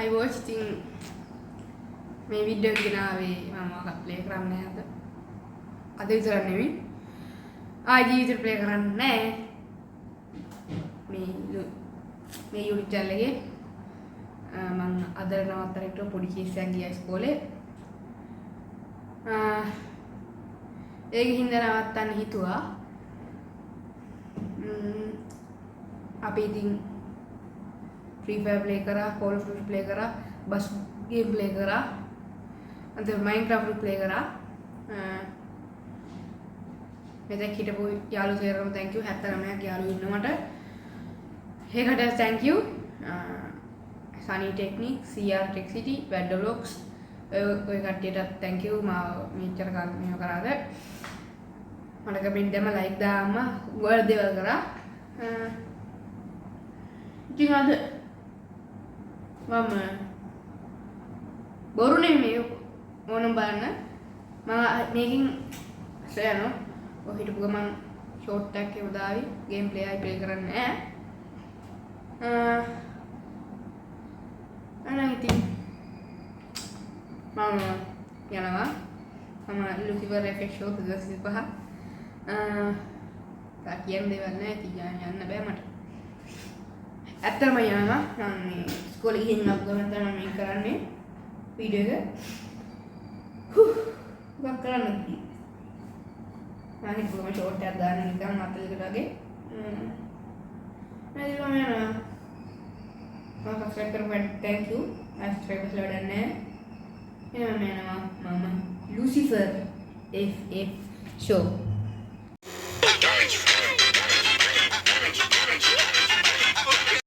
I watch ඉතින් මේ video එක ගෙනාවේ මම මොකක් ප්ලේ කරන්නේ අද. අද විතර නෙවෙයි. ජීවිතේ ප්ලේ කරන්නේ නැහැ. මේ YouTube channel එකේ මම අද නවත්තරේට පොඩි කේස් එකක් ගියා ඉස්කෝලේ. ඒක හින්දා නවත්තන්න හිතුවා. අපි ඉතින් Free Fire play करा, Call of Duty play करा, बस गेम play करा, अंदर Minecraft play करा. मैं तो किटे वो यालू से रहा हूँ thank you, हैप्पी रमैया कि यालू इन्ना मटा. हे घटा thank you, Sunny Technique, CR Tech City, Bad Vlogs, कोई घटे टा thank you माँ मीचर का मैं करा दे. मटा का बिंदे में like दा अम्मा word दे वगैरह. जिंगा दे මම බොරු නෙමෙයි ඕනම් බලන්න මම මේකින් සයනෝ ඔය හිටපු ගමන් ෂෝට් එකක් එක දාවි ගේම් ප්ලේ ආයි ප්ලේ කරන්නේ නැහැ අනේ ඉතින් මම යනවා මම ලුසිෆර් එෆෙක්ට් ෂෝ 2025 තා කියන දේවල් නැහැ ඉතින් යන්න බෑ මට ඇත්තටම යනවා මම ඉස්කෝලේ ගිහින් අප්ගමන් තමයි මේ කරන්නේ වීඩියෝ එක මොකක් කරන්නද මම හිතුවා මම ෂෝට් එකක් දාන්න නිකන් අතලකට වගේ මම යනවා මම සබ්ස්ක්‍රයිබ් කරපන් thank you සබ්ස්ක්‍රයිබර්ස් ලඩන්නේ එනවා මම යනවා මම ලුසිෆර් FF show